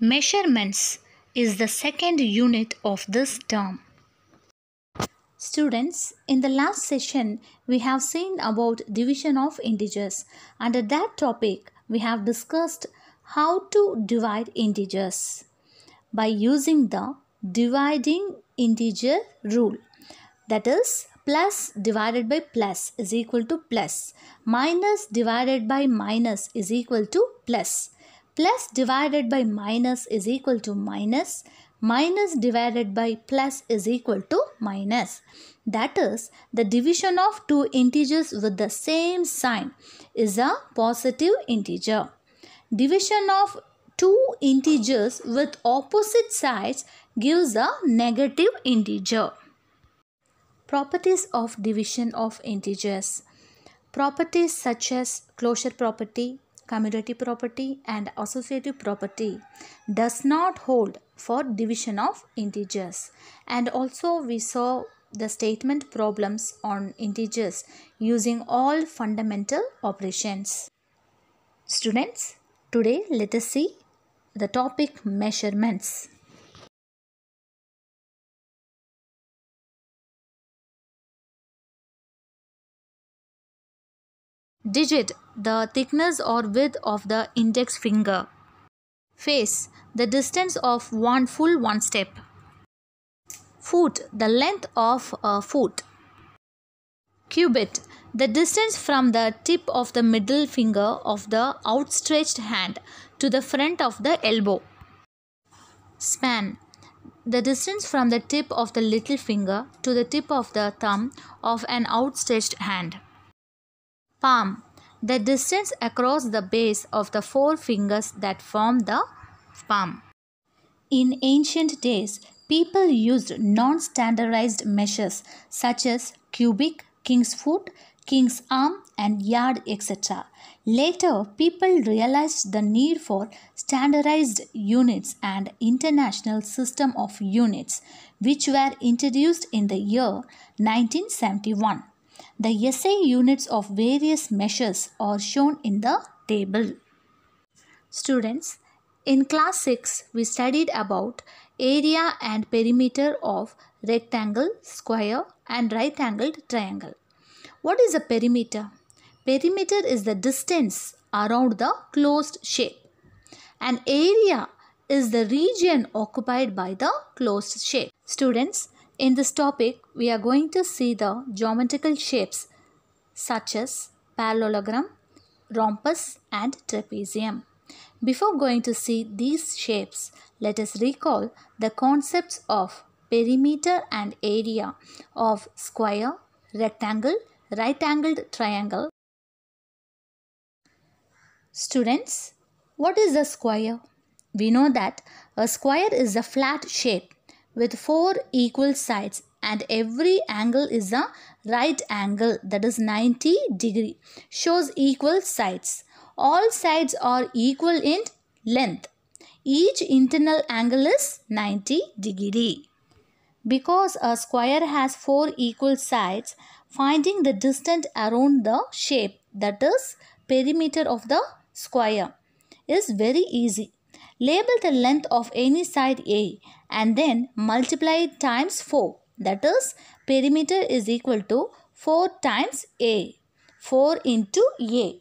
Measurements is the second unit of this term. Students, in the last session, we have seen about division of integers. Under that topic, we have discussed how to divide integers by using the dividing integer rule. That is, plus divided by plus is equal to plus. Minus divided by minus is equal to plus. Plus divided by minus is equal to minus. Minus divided by plus is equal to minus. That is, the division of two integers with the same sign is a positive integer. Division of two integers with opposite sides gives a negative integer. Properties of division of integers. Properties such as closure property, commutative property and associative property does not hold for division of integers. And also we saw the statement problems on integers using all fundamental operations. Students, today let us see the topic measurements. Digit, the thickness or width of the index finger. Face, the distance of one step. Foot, the length of a foot. Cubit, the distance from the tip of the middle finger of the outstretched hand to the front of the elbow. Span, the distance from the tip of the little finger to the tip of the thumb of an outstretched hand. Palm, the distance across the base of the four fingers that form the palm. In ancient days, people used non-standardized measures such as cubic, king's foot, king's arm and yard, etc. Later, people realized the need for standardized units and international system of units, which were introduced in the year 1971. The SI units of various measures are shown in the table. Students, in class 6, we studied about area and perimeter of rectangle, square and right-angled triangle. What is a perimeter? Perimeter is the distance around the closed shape. An area is the region occupied by the closed shape. Students, in this topic, we are going to see the geometrical shapes such as parallelogram, rhombus and trapezium. Before going to see these shapes, let us recall the concepts of perimeter and area of square, rectangle, right-angled triangle. Students, what is a square? We know that a square is a flat shape with four equal sides and every angle is a right angle, that is 90 degree, shows equal sides. All sides are equal in length. Each internal angle is 90 degree. Because a square has four equal sides, finding the distance around the shape, that is perimeter of the square, is very easy. Label the length of any side A and then multiply it times 4. That is, perimeter is equal to 4 times A. 4 into A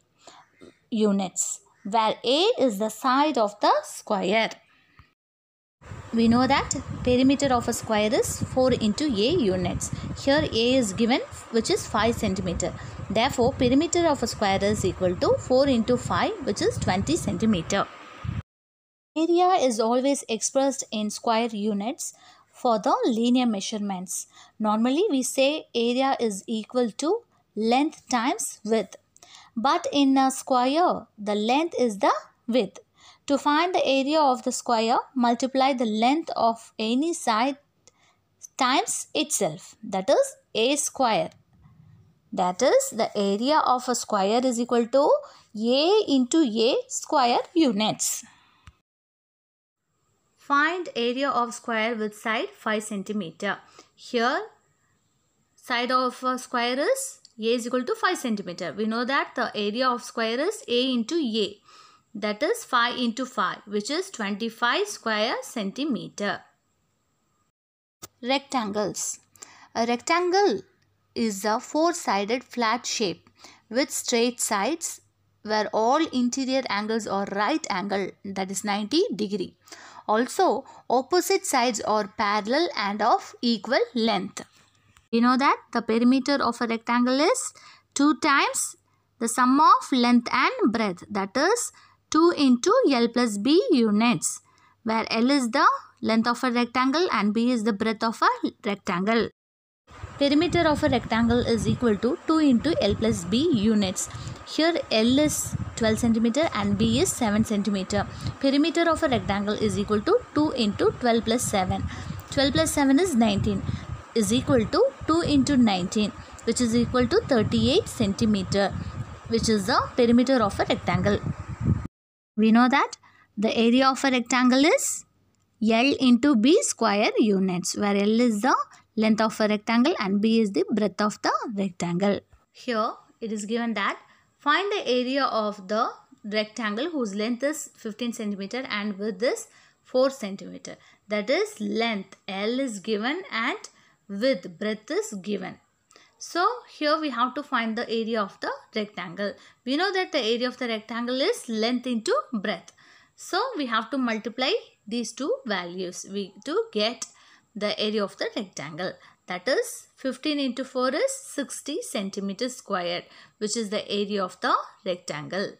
units, where A is the side of the square. We know that perimeter of a square is 4 into A units. Here A is given, which is 5 cm. Therefore, perimeter of a square is equal to 4 into 5, which is 20 cm. Area is always expressed in square units for the linear measurements. Normally, we say area is equal to length times width. But in a square, the length is the width. To find the area of the square, multiply the length of any side times itself. That is A square. That is, the area of a square is equal to A into A square units. Find area of square with side 5 cm. Here, side of a square is A is equal to 5 cm. We know that the area of square is A into A. that is 5 into 5, which is 25 square centimeter. Rectangles. A rectangle is a four-sided flat shape with straight sides where all interior angles are right angle, that is 90 degree. Also, opposite sides are parallel and of equal length. We know that the perimeter of a rectangle is 2 times the sum of length and breadth, that is 2 into L plus B units, where L is the length of a rectangle and B is the breadth of a rectangle. Perimeter of a rectangle is equal to 2 into L plus B units. Here L is 12 cm and B is 7 cm. Perimeter of a rectangle is equal to 2 into 12 plus 7. 12 plus 7 is 19 is equal to 2 into 19, which is equal to 38 cm, which is the perimeter of a rectangle. We know that the area of a rectangle is L into B square units, where L is the length of a rectangle and B is the breadth of the rectangle. Here it is given that find the area of the rectangle whose length is 15 cm and width is 4 cm. That is, length L is given and width breadth is given. So here we have to find the area of the rectangle. We know that the area of the rectangle is length into breadth. So we have to multiply these two values to get the area of the rectangle. That is, 15 into 4 is 60 centimeters squared, which is the area of the rectangle.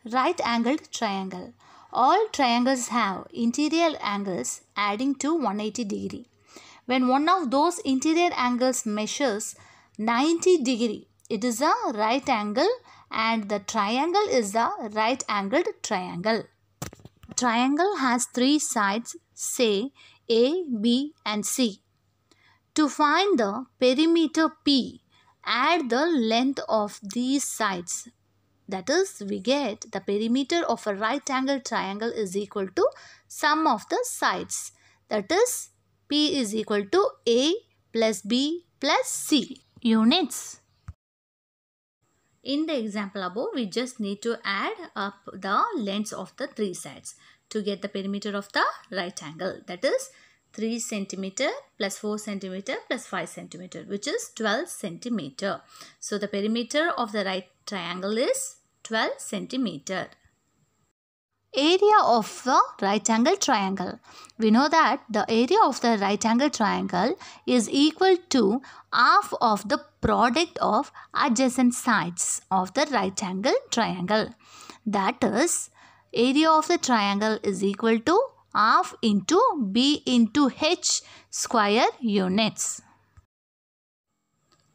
Right angled triangle. All triangles have interior angles adding to 180 degree. When one of those interior angles measures 90 degree, it is a right angle and the triangle is a right angled triangle. Triangle has three sides, say A, B and C. To find the perimeter P, add the length of these sides. That is, we get the perimeter of a right angle triangle is equal to sum of the sides. That is, P is equal to A plus B plus C units. In the example above, we just need to add up the lengths of the three sides to get the perimeter of the right angle. That is 3 cm plus 4 cm plus 5 cm, which is 12 cm. So the perimeter of the right triangle is 12 cm. Area of the right angle triangle. We know that the area of the right angle triangle is equal to half of the product of adjacent sides of the right angle triangle. That is, area of the triangle is equal to half into B into H square units.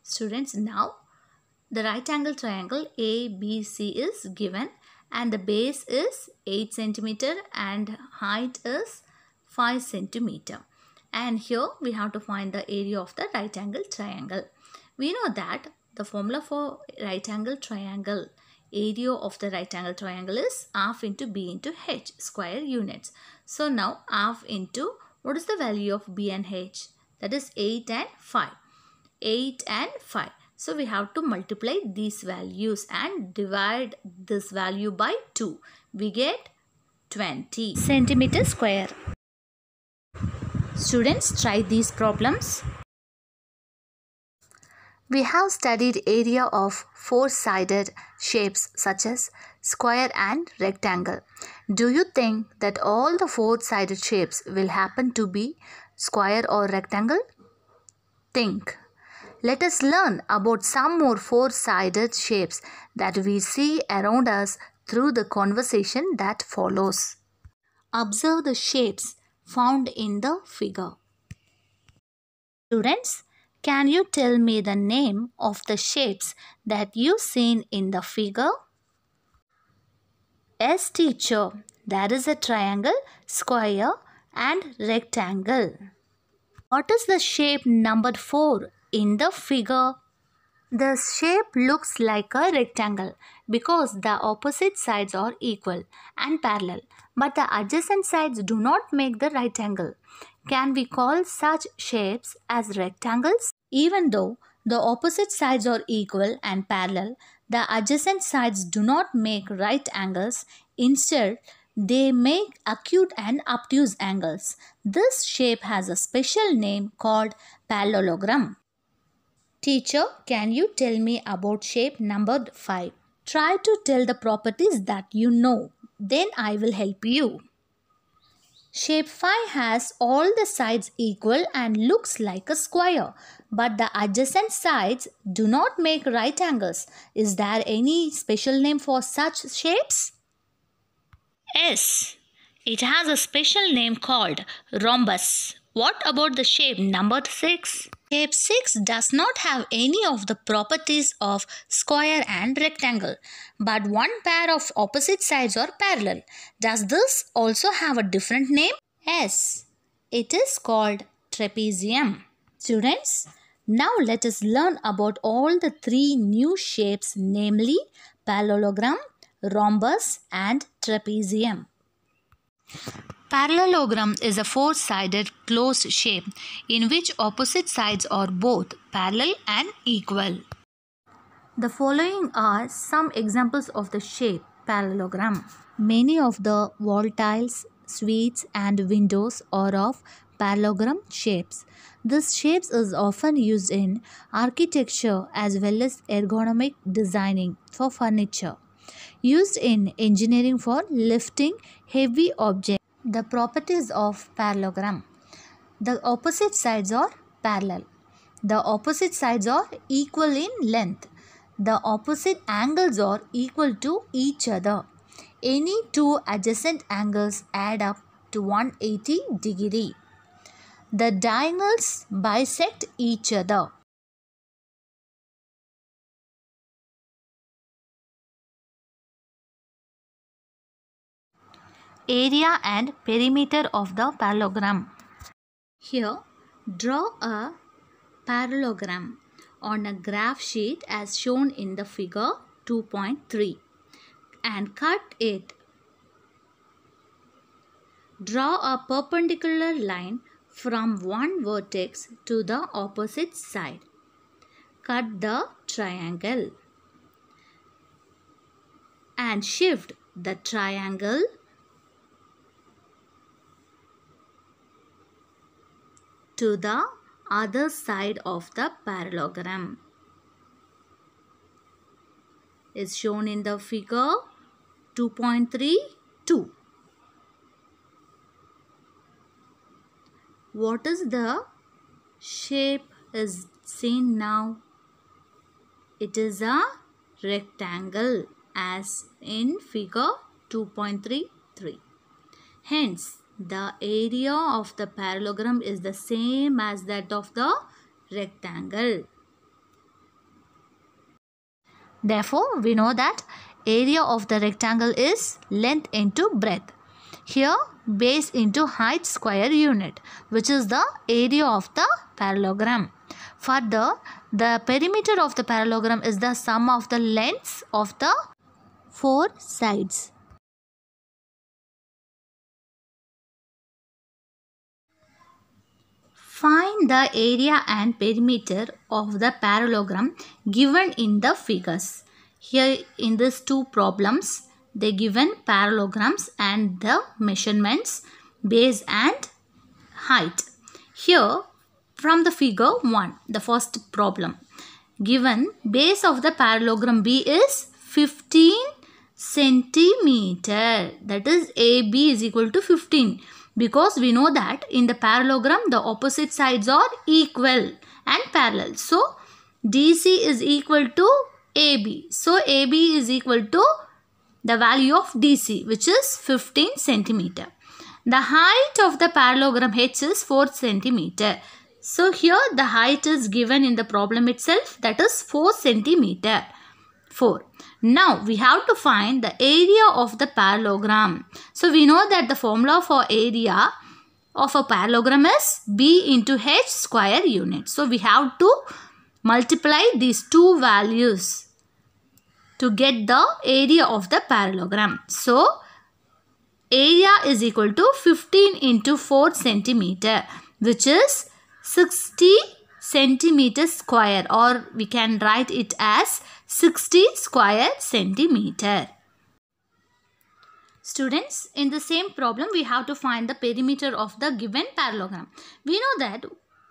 Students, now the right angle triangle ABC is given and the base is 8 cm and height is 5 cm. And here we have to find the area of the right angle triangle. We know that the formula for right angle triangle, area of the right angle triangle is half into B into H square units. So now half into, what is the value of B and H? That is 8 and 5. 8 and 5. So we have to multiply these values and divide this value by 2. We get 20 centimeters square. Students, try these problems. We have studied area of four-sided shapes such as square and rectangle. Do you think that all the four-sided shapes will happen to be square or rectangle? Think. Let us learn about some more four-sided shapes that we see around us through the conversation that follows. Observe the shapes found in the figure. Students, can you tell me the name of the shapes that you seen in the figure? Yes, teacher. There is a triangle, square and rectangle. What is the shape number 4 in the figure? The shape looks like a rectangle because the opposite sides are equal and parallel, but the adjacent sides do not make the right angle. Can we call such shapes as rectangles? Even though the opposite sides are equal and parallel, The adjacent sides do not make right angles. Instead, they make acute and obtuse angles. This shape has a special name called parallelogram. Teacher, can you tell me about shape number 5? Try to tell the properties that you know. Then I will help you. Shape 5 has all the sides equal and looks like a square, but the adjacent sides do not make right angles. Is there any special name for such shapes? Yes, it has a special name called rhombus. What about the shape number 6? Shape 6 does not have any of the properties of square and rectangle, but one pair of opposite sides are parallel. Does this also have a different name? Yes, it is called trapezium. Students, now let us learn about all the 3 new shapes, namely parallelogram, rhombus and trapezium. Parallelogram is a 4-sided closed shape in which opposite sides are both parallel and equal. The following are some examples of the shape parallelogram. Many of the wall tiles, suites and windows are of parallelogram shapes. This shape is often used in architecture as well as ergonomic designing for furniture. Used in engineering for lifting heavy objects. The properties of parallelogram. The opposite sides are parallel. The opposite sides are equal in length. The opposite angles are equal to each other. Any two adjacent angles add up to 180 degrees. The diagonals bisect each other. Area and perimeter of the parallelogram. Here, draw a parallelogram on a graph sheet as shown in the figure 2.3 and cut it. Draw a perpendicular line from one vertex to the opposite side. Cut the triangle and shift the triangle to the other side of the parallelogram. Is shown in the figure 2.32. What is the shape is seen now? It is a rectangle as in figure 2.33. Hence, the area of the parallelogram is the same as that of the rectangle. Therefore, we know that area of the rectangle is length into breadth. Here, base into height square unit, which is the area of the parallelogram. Further, the perimeter of the parallelogram is the sum of the lengths of the 4 sides. Find the area and perimeter of the parallelogram given in the figures. Here in these 2 problems, they given parallelograms and the measurements, base and height. Here from the figure 1, the first problem, given base of the parallelogram B is 15 centimeter. That is AB is equal to 15. Because we know that in the parallelogram the opposite sides are equal and parallel. So DC is equal to AB. So AB is equal to the value of DC, which is 15 centimeter. The height of the parallelogram H is 4 centimeter. So here the height is given in the problem itself, that is 4 centimeter. 4. Now we have to find the area of the parallelogram. So we know that the formula for area of a parallelogram is B into H square unit. So we have to multiply these 2 values to get the area of the parallelogram. So area is equal to 15 into 4 centimeter, which is 60 centimeter square, or we can write it as 60 square centimeter. Students, in the same problem we have to find the perimeter of the given parallelogram. We know that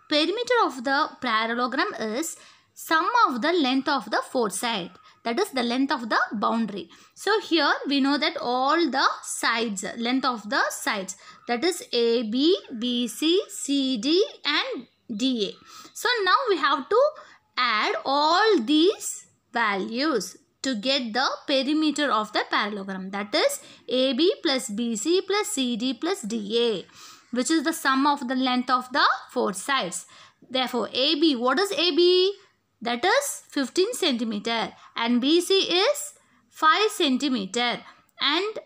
perimeter of the parallelogram is sum of the length of the four sides. That is the length of the boundary. So here we know that all the sides, length of the sides, that is AB, BC, CD and DA. So now we have to add all these values to get the perimeter of the parallelogram. That is AB plus BC plus CD plus DA, which is the sum of the length of the four sides. Therefore AB, what is AB? That is 15 centimeter, and BC is 5 centimeter, and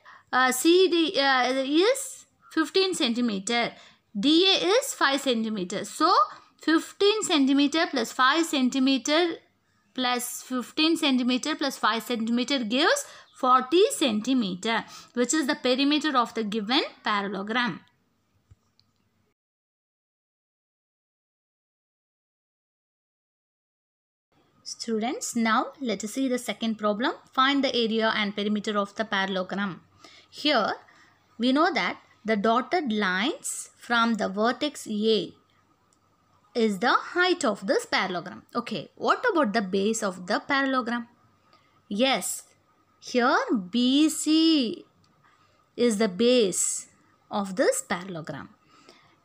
CD is 15 centimeter. DA is 5 centimeter. So 15 centimeter plus 5 centimeter plus 15 centimeter plus 5 centimeter gives 40 centimeter, which is the perimeter of the given parallelogram. Students, now let us see the second problem. Find the area and perimeter of the parallelogram. Here we know that the dotted lines from the vertex A is the height of this parallelogram. Okay, what about the base of the parallelogram? Yes, here BC is the base of this parallelogram.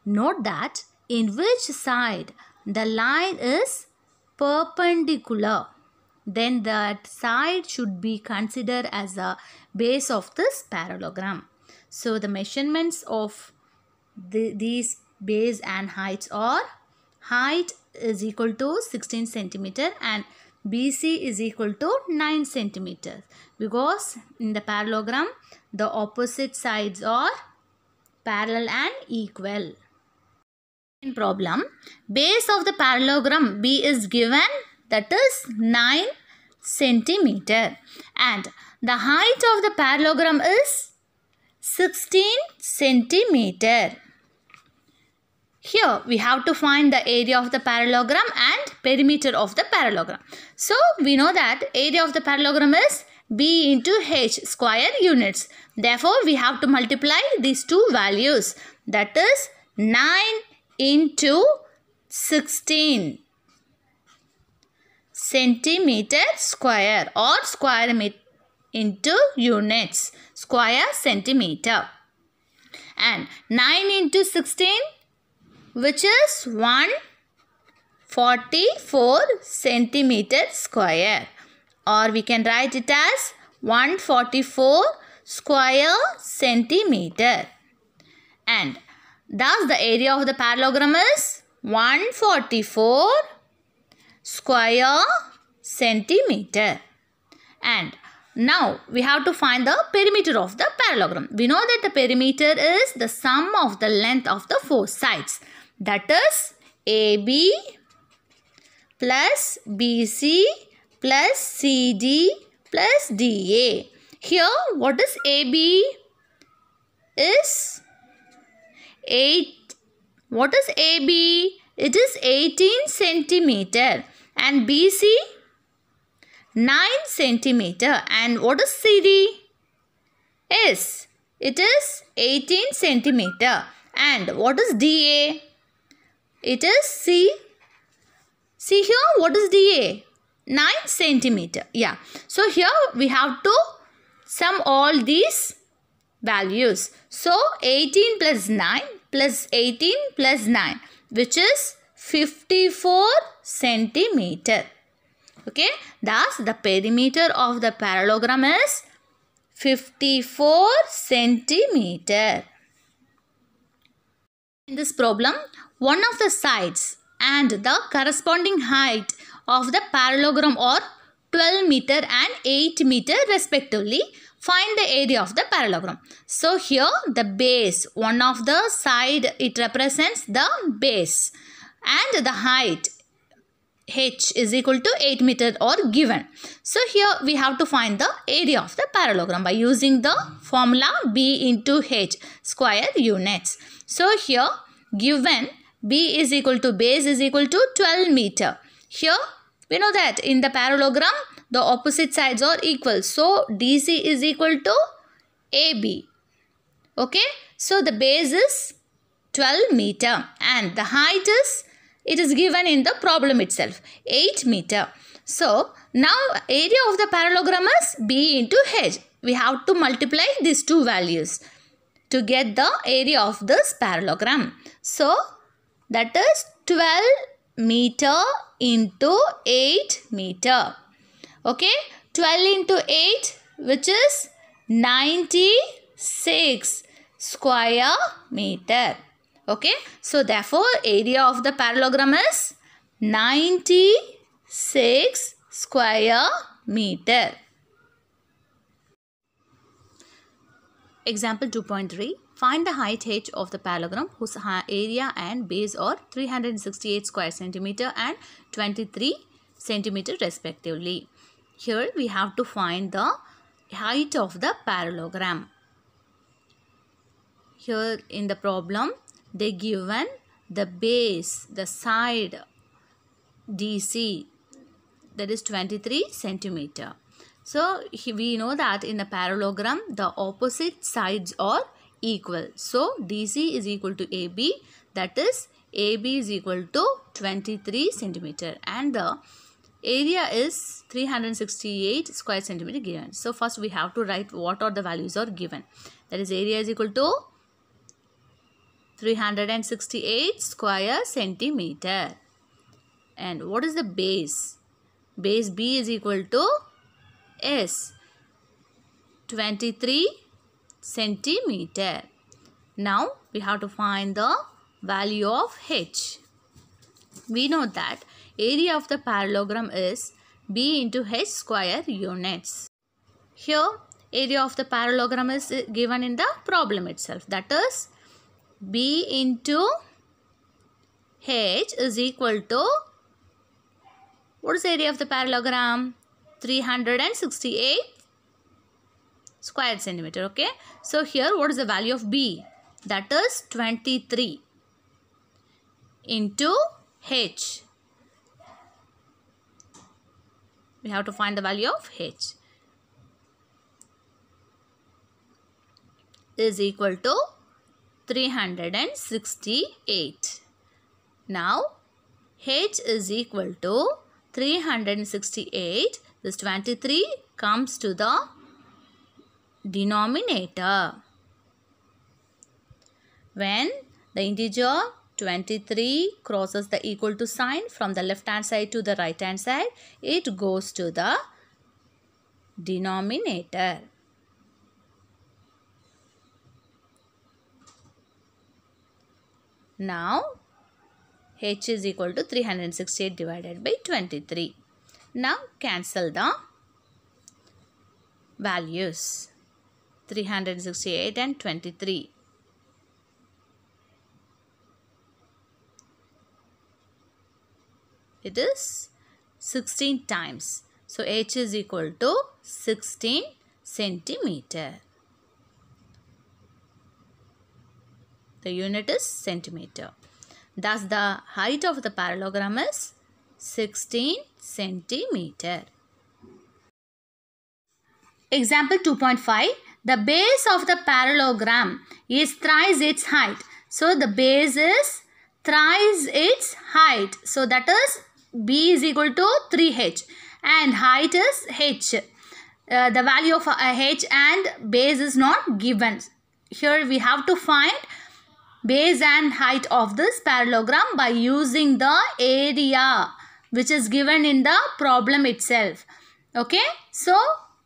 Note that in which side the line is perpendicular, then that side should be considered as a base of this parallelogram. So the measurements of these base and heights are: height is equal to 16 centimeter and BC is equal to 9 centimeters, because in the parallelogram the opposite sides are parallel and equal. In problem, base of the parallelogram B is given, that is 9 centimeter, and the height of the parallelogram is 16 centimeter. Here we have to find the area of the parallelogram and perimeter of the parallelogram. So we know that area of the parallelogram is B into H square units. Therefore we have to multiply these two values, that is 9 into 16 centimeter square, or square into units, square centimeter, and 9 into 16, which is 144 centimeter square, or we can write it as 144 square centimeter, and thus the area of the parallelogram is 144 square centimeter. And now we have to find the perimeter of the parallelogram. We know that the perimeter is the sum of the length of the four sides. That is AB plus BC plus CD plus DA. Here what is AB? Is 8. What is AB? It is 18 centimeter, and BC 9 centimeter, and what is CD? Yes, it is 18 centimeter, and what is DA? It is C. See here, what is DA? 9 centimeter. Yeah. So here we have to sum all these values. So 18 plus 9 plus 18 plus 9, which is 54 centimeter. Okay. Thus the perimeter of the parallelogram is 54 centimeter. In this problem, one of the sides and the corresponding height of the parallelogram are 12 meter and 8 meter respectively. Find the area of the parallelogram. So here the base, one of the side, it represents the base, and the height H is equal to 8 meter or given. So here we have to find the area of the parallelogram by using the formula B into H square units. So here given B is equal to base is equal to 12 meter. Here we know that in the parallelogram the opposite sides are equal. So DC is equal to AB. Okay. So the base is 12 meter and the height is, it is given in the problem itself, 8 meter. So now area of the parallelogram is B into H. We have to multiply these two values to get the area of this parallelogram. So that is 12 meter into 8 meter. Okay, 12 into 8, which is 96 square meter. Okay, so therefore area of the parallelogram is 96 square meter. Example 2.3. Find the height h of the parallelogram whose area and base are 368 square centimeter and 23 centimeter respectively. Here we have to find the height of the parallelogram. Here in the problem they given the base, the side DC, that is 23 centimeter. So we know that in a parallelogram the opposite sides are equal. So DC is equal to AB, that is AB is equal to 23 centimeter and the area is 368 square centimeter given. So first we have to write what are the values are given. That is area is equal to 368 square centimeter. And what is the base? Base B is equal to S, 23 centimeter. Now we have to find the value of H. We know that area of the parallelogram is B into H square units. Here area of the parallelogram is given in the problem itself. That is B into H is equal to, what is the area of the parallelogram? 368 square centimeter. Okay. So here what is the value of B? That is 23 into H. We have to find the value of H. Is equal to 368. Now H is equal to 368. This 23 comes to the denominator. When the integer 23 crosses the equal to sign from the left hand side to the right hand side, it goes to the denominator. Now H is equal to 368 divided by 23. Now cancel the values, 368 and 23. It is 16 times. So H is equal to 16 centimeter. The unit is centimeter. Thus the height of the parallelogram is 16 centimeter. Example 2.5. The base of the parallelogram is thrice its height. So the base is thrice its height. So that is B is equal to 3H and height is H. The value of H and base is not given. Here we have to find base and height of this parallelogram by using the area which is given in the problem itself. Okay. So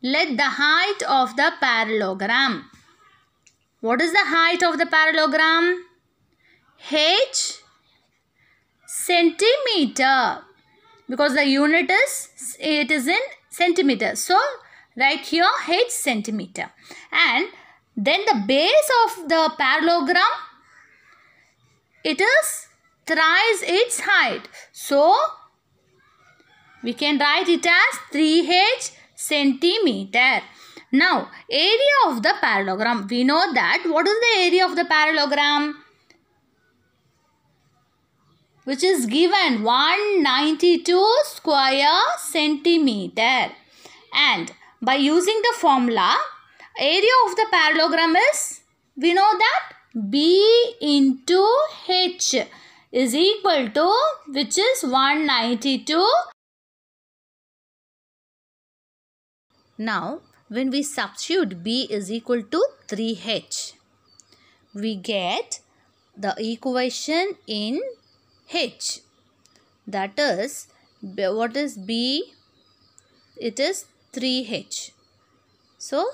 let the height of the parallelogram. What is the height of the parallelogram? H centimeter, because the unit is, it is in centimeter. So right here H centimeter. And then the base of the parallelogram, it is thrice its height. So we can write it as 3H centimeter. Now area of the parallelogram. We know that what is the area of the parallelogram? which is given 192 square centimeter. And by using the formula, area of the parallelogram is, we know that B into H is equal to, which is 192. Now, when we substitute B is equal to 3H, we get the equation in H. That is, what is B? It is 3H. So,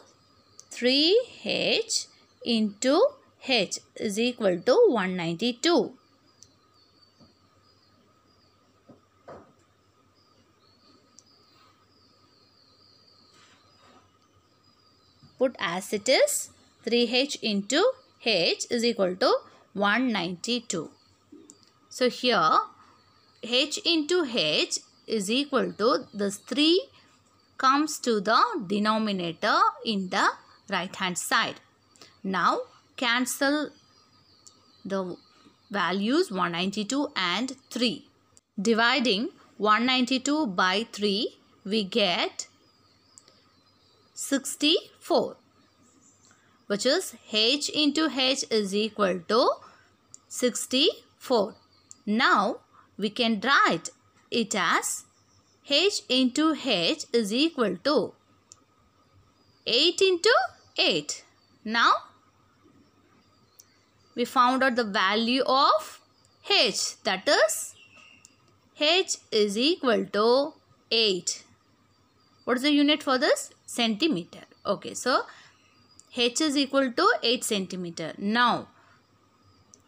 3H into H is equal to 192. Put as it is, 3H into H is equal to 192. So here H into H is equal to, this 3 comes to the denominator in the right hand side. Now cancel the values 192 and 3. Dividing 192 by 3, we get 64, which is H into H is equal to 64. Now we can write it as H into H is equal to 8 into 8. Now we found out the value of H, that is H is equal to 8. What is the unit for this? Centimeter. Okay, so H is equal to 8 centimeter. Now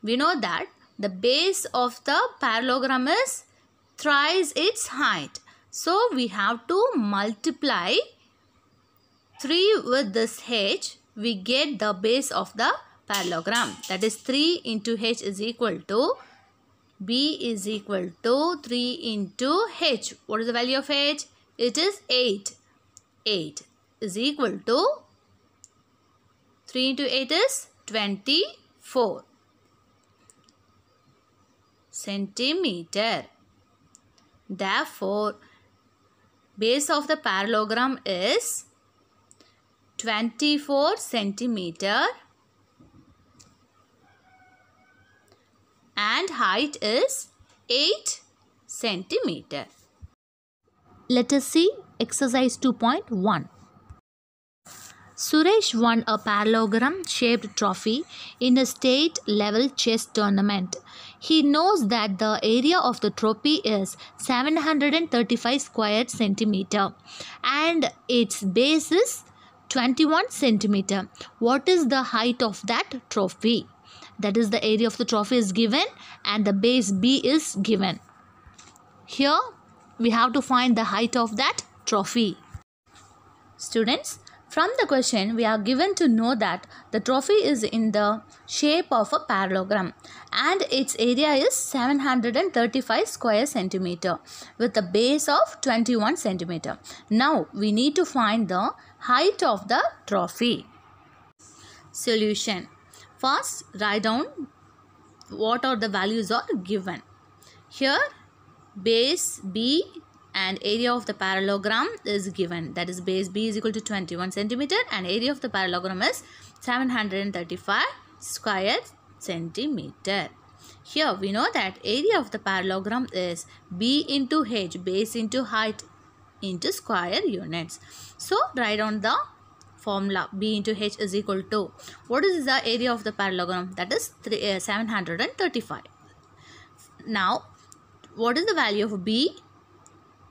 we know that the base of the parallelogram is thrice its height. So we have to multiply 3 with this H. We get the base of the parallelogram. That is 3 into H is equal to, B is equal to 3 into H. What is the value of H? It is 8. 8 is equal to, 3 into 8 is 24 centimeter. Therefore, base of the parallelogram is 24 centimeter and height is 8 centimeter. Let us see exercise 2.1. Suresh won a parallelogram shaped trophy in a state level chess tournament. He knows that the area of the trophy is 735 square centimeter and its base is 21 centimeter. What is the height of that trophy? That is, the area of the trophy is given and the base B is given. Here we have to find the height of that trophy. Students, from the question we are given to know that the trophy is in the shape of a parallelogram and its area is 735 square centimeter with a base of 21 centimeter. Now we need to find the height of the trophy. Solution. First, write down what are the values are given. Here base B and area of the parallelogram is given. That is, base B is equal to 21 centimeter and area of the parallelogram is 735 square centimeter. Here we know that area of the parallelogram is B into H, base into height into square units. So write down the formula. B into H is equal to, what is the area of the parallelogram? That is 735. Now what is the value of B?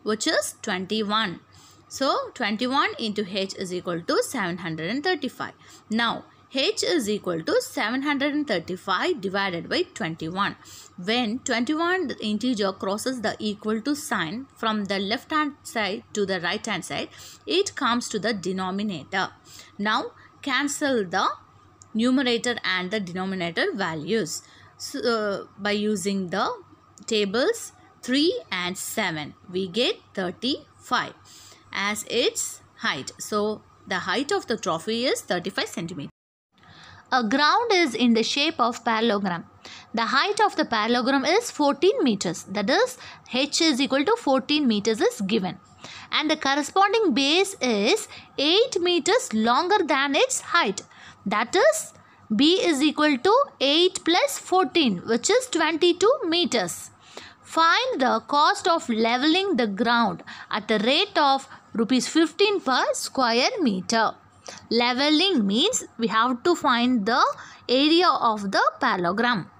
Which is 21. So 21 into H is equal to 735. Now H is equal to 735 divided by 21. When 21 integer crosses the equal to sign from the left hand side to the right hand side, it comes to the denominator. Now cancel the numerator and the denominator values. So, by using the tables 3 and 7, we get 35 as its height. So the height of the trophy is 35 centimeters. A ground is in the shape of parallelogram. The height of the parallelogram is 14 meters. That is, h is equal to 14 meters is given. And the corresponding base is 8 meters longer than its height. That is, B is equal to 8 plus 14, which is 22 meters. Find the cost of leveling the ground at the rate of rupees 15 per square meter. Leveling means we have to find the area of the parallelogram.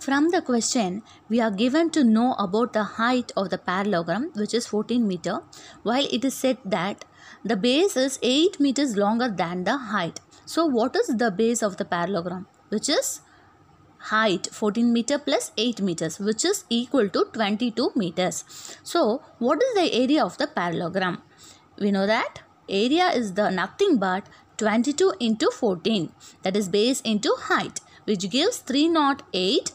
From the question, we are given to know about the height of the parallelogram, which is 14 meter, while it is said that the base is 8 meters longer than the height. So, what is the base of the parallelogram? Which is height 14 meter plus 8 meters, which is equal to 22 meters. So, what is the area of the parallelogram? We know that area is the nothing but 22 into 14, that is base into height, which gives 308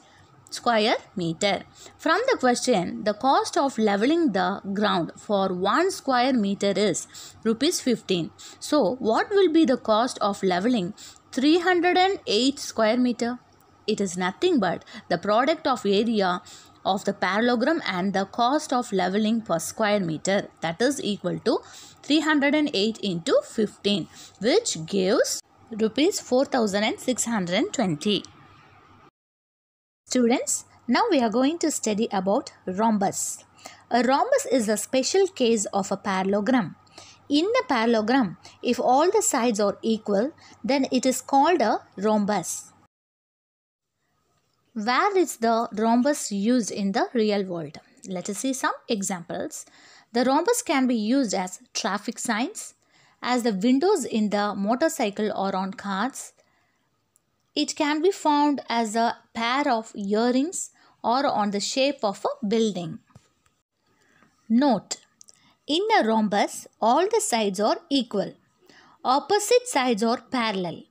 square meter. From the question, the cost of leveling the ground for 1 square meter is rupees 15. So, what will be the cost of leveling 308 square meter? It is nothing but the product of area of the parallelogram and the cost of leveling per square meter, that is equal to 308 into 15, which gives rupees 4620. Students, now we are going to study about rhombus. A rhombus is a special case of a parallelogram. In the parallelogram, if all the sides are equal, then it is called a rhombus. Where is the rhombus used in the real world? Let us see some examples. The rhombus can be used as traffic signs, as the windows in the motorcycle or on cars. It can be found as a pair of earrings or on the shape of a building. Note, in a rhombus, all the sides are equal. Opposite sides are parallel.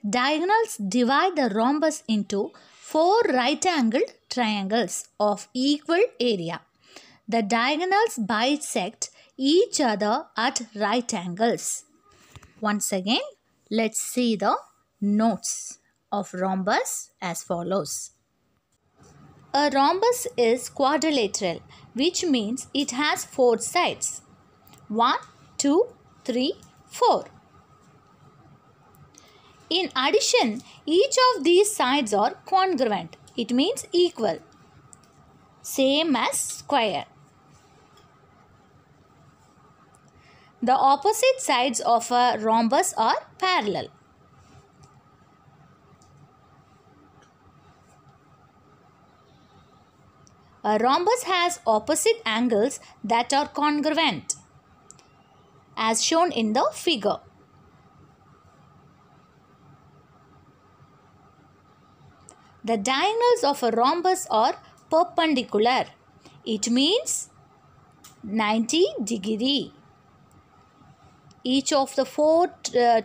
Diagonals divide the rhombus into 4 right-angled triangles of equal area. The diagonals bisect each other at right angles. Once again, let's see the notes of rhombus as follows. A rhombus is quadrilateral, which means it has 4 sides. 1, 2, 3, 4. In addition, each of these sides are congruent. It means equal. Same as square. The opposite sides of a rhombus are parallel. A rhombus has opposite angles that are congruent, as shown in the figure. The diagonals of a rhombus are perpendicular. It means 90 degree. Each of the 4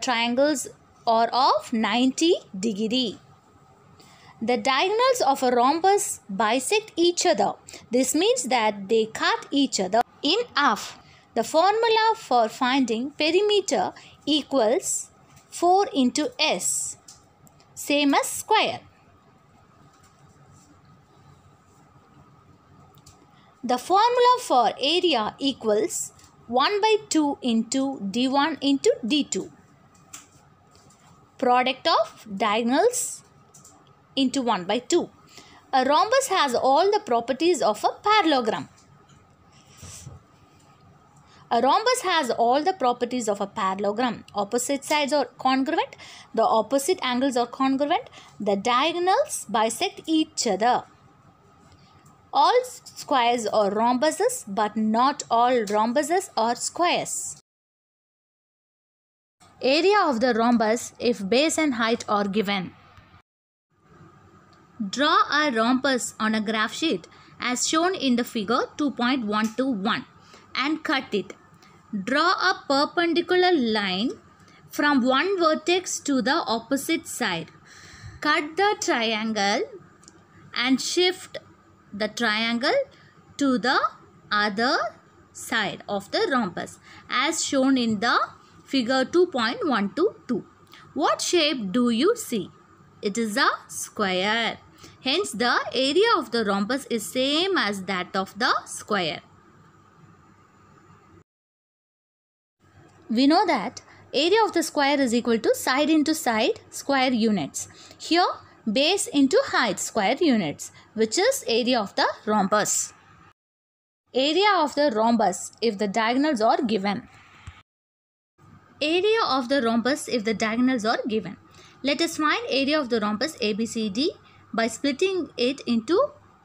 triangles are of 90 degree. The diagonals of a rhombus bisect each other. This means that they cut each other in half. The formula for finding perimeter equals 4 into S, same as square. The formula for area equals 1 by 2 into D1 into D2. Product of diagonals into 1 by 2. A rhombus has all the properties of a parallelogram. A rhombus has all the properties of a parallelogram. Opposite sides are congruent. The opposite angles are congruent. The diagonals bisect each other. All squares are rhombuses, but not all rhombuses are squares. Area of the rhombus if base and height are given. Draw a rhombus on a graph sheet as shown in the figure 2.121 and cut it. Draw a perpendicular line from one vertex to the opposite side. Cut the triangle and shift the triangle to the other side of the rhombus as shown in the figure 2.122. What shape do you see? It is a square. Hence, the area of the rhombus is same as that of the square. We know that area of the square is equal to side into side square units. Here, base into height square units, which is area of the rhombus. Area of the rhombus if the diagonals are given. Area of the rhombus if the diagonals are given. Let us find area of the rhombus ABCD by splitting it into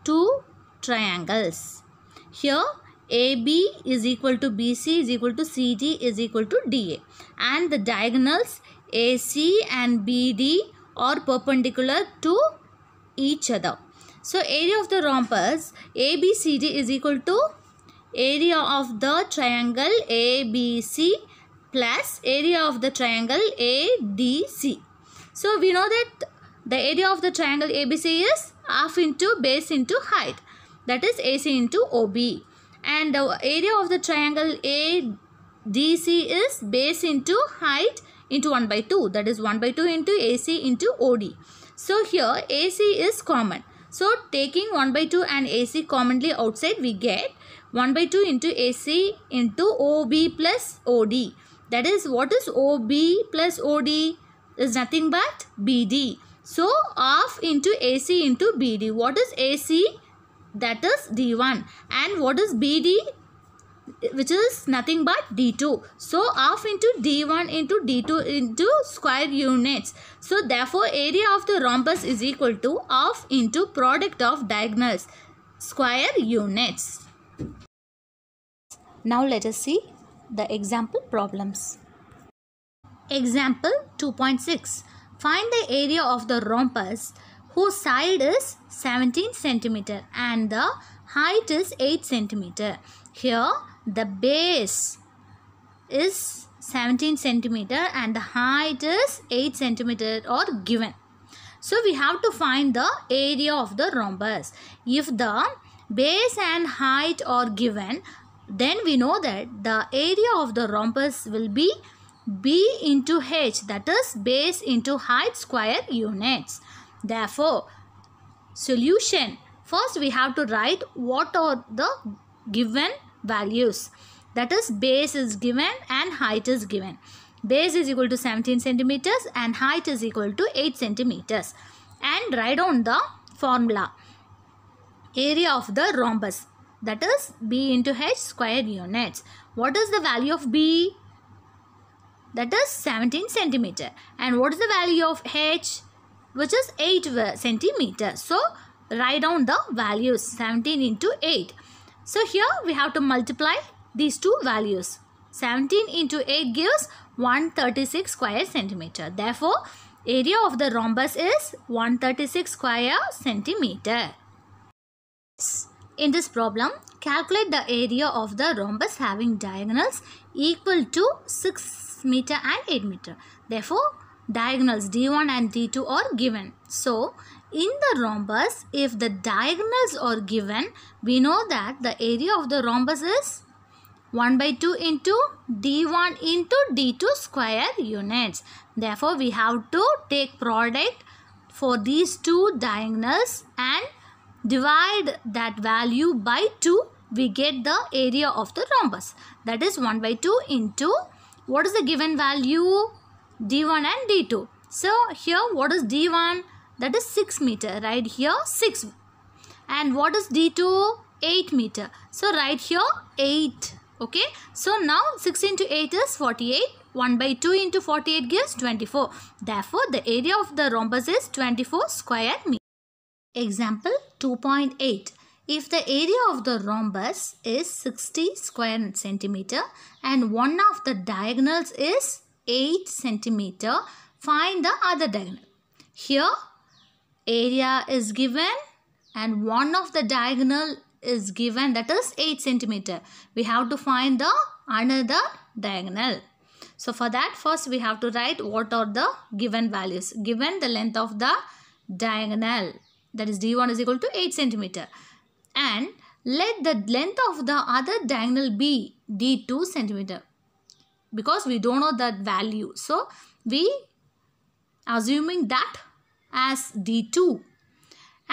two triangles. Here, AB is equal to BC is equal to CD is equal to DA, and the diagonals AC and BD are perpendicular to each other. So, area of the rhombus ABCD is equal to area of the triangle ABC plus area of the triangle ADC. So, we know that the area of the triangle ABC is half into base into height, that is AC into OB. And the area of the triangle ADC is base into height into 1 by 2, that is 1 by 2 into AC into OD. So here AC is common. So taking 1 by 2 and AC commonly outside, we get 1 by 2 into AC into OB plus OD. That is, what is OB plus OD? Is nothing but BD. So half into AC into BD. What is AC? That is D1. And what is BD? Which is nothing but D2. So half into D1 into D2 into square units. So therefore area of the rhombus is equal to half into product of diagonals square units. Now let us see the example problems. Example 2.6. Find the area of the rhombus whose side is 17 cm and the height is 8 cm. Here the base is 17 cm and the height is 8 cm are given. So we have to find the area of the rhombus. If the base and height are given, then we know that the area of the rhombus will be B into H, that is base into height square units. Therefore, solution. First we have to write what are the given values. That is, base is given and height is given. Base is equal to 17 centimeters and height is equal to 8 centimeters. And write down the formula. Area of the rhombus, that is B into H square units. What is the value of B? That is 17 centimeter. And what is the value of H? Which is 8 centimeters. So write down the values, 17 into 8. So here we have to multiply these two values. 17 into 8 gives 136 square centimeter. Therefore, area of the rhombus is 136 square centimeter. In this problem, calculate the area of the rhombus having diagonals equal to 6 meter and 8 meter. Therefore, diagonals D1 and D2 are given. So, in the rhombus, if the diagonals are given, we know that the area of the rhombus is 1 by 2 into D1 into D2 square units. Therefore, we have to take product for these two diagonals and divide that value by 2. We get the area of the rhombus. That is 1 by 2 into, what is the given value? D1 and D2. So here what is D1? That is 6 meter. Right here 6. And what is D2? 8 meter. So right here 8. Okay. So now 6 into 8 is 48. 1 by 2 into 48 gives 24. Therefore the area of the rhombus is 24 square meter. Example 2.8. If the area of the rhombus is 60 square centimeter and one of the diagonals is 8 centimeter, find the other diagonal. Here area is given and one of the diagonal is given, that is 8 centimeter. We have to find the another diagonal. So for that, first we have to write what are the given values. Given the length of the diagonal, that is D1 is equal to 8 centimeter. And let the length of the other diagonal be D2 centimeter. Because we don't know that value. So we assuming that as D2.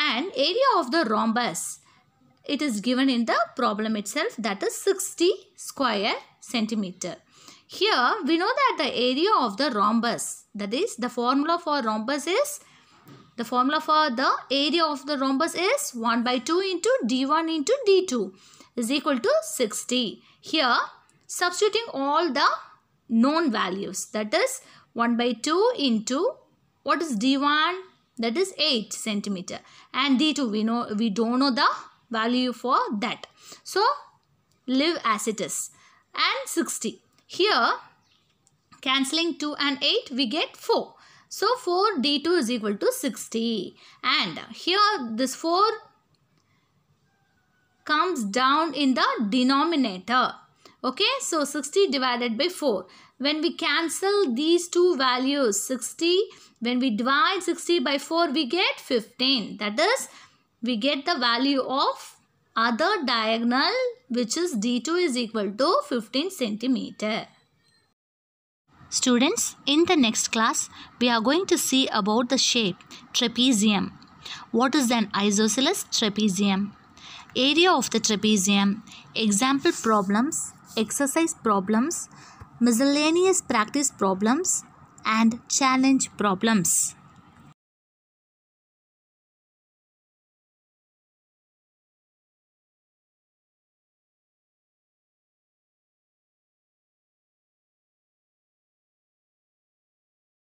and area of the rhombus, it is given in the problem itself, that is 60 square centimeter. Here we know that the area of the rhombus, that is the formula for rhombus is, the formula for the area of the rhombus is 1 by 2 into d1 into d2 is equal to 60. Here substituting all the known values, that is 1 by 2 into, what is d1, that is 8 centimeter, and d2 we don't know the value for that, so leave as it is, and 60. Here cancelling 2 and 8 we get 4, so 4 d2 is equal to 60, and here this 4 comes down in the denominator. Okay, so 60 divided by 4. When we cancel these two values, 60, when we divide 60 by 4, we get 15. That is, we get the value of other diagonal, which is d2 is equal to 15 centimeter. Students, in the next class, we are going to see about the shape trapezium. What is an isosceles trapezium? Area of the trapezium, example problems, exercise problems, miscellaneous practice problems, and challenge problems.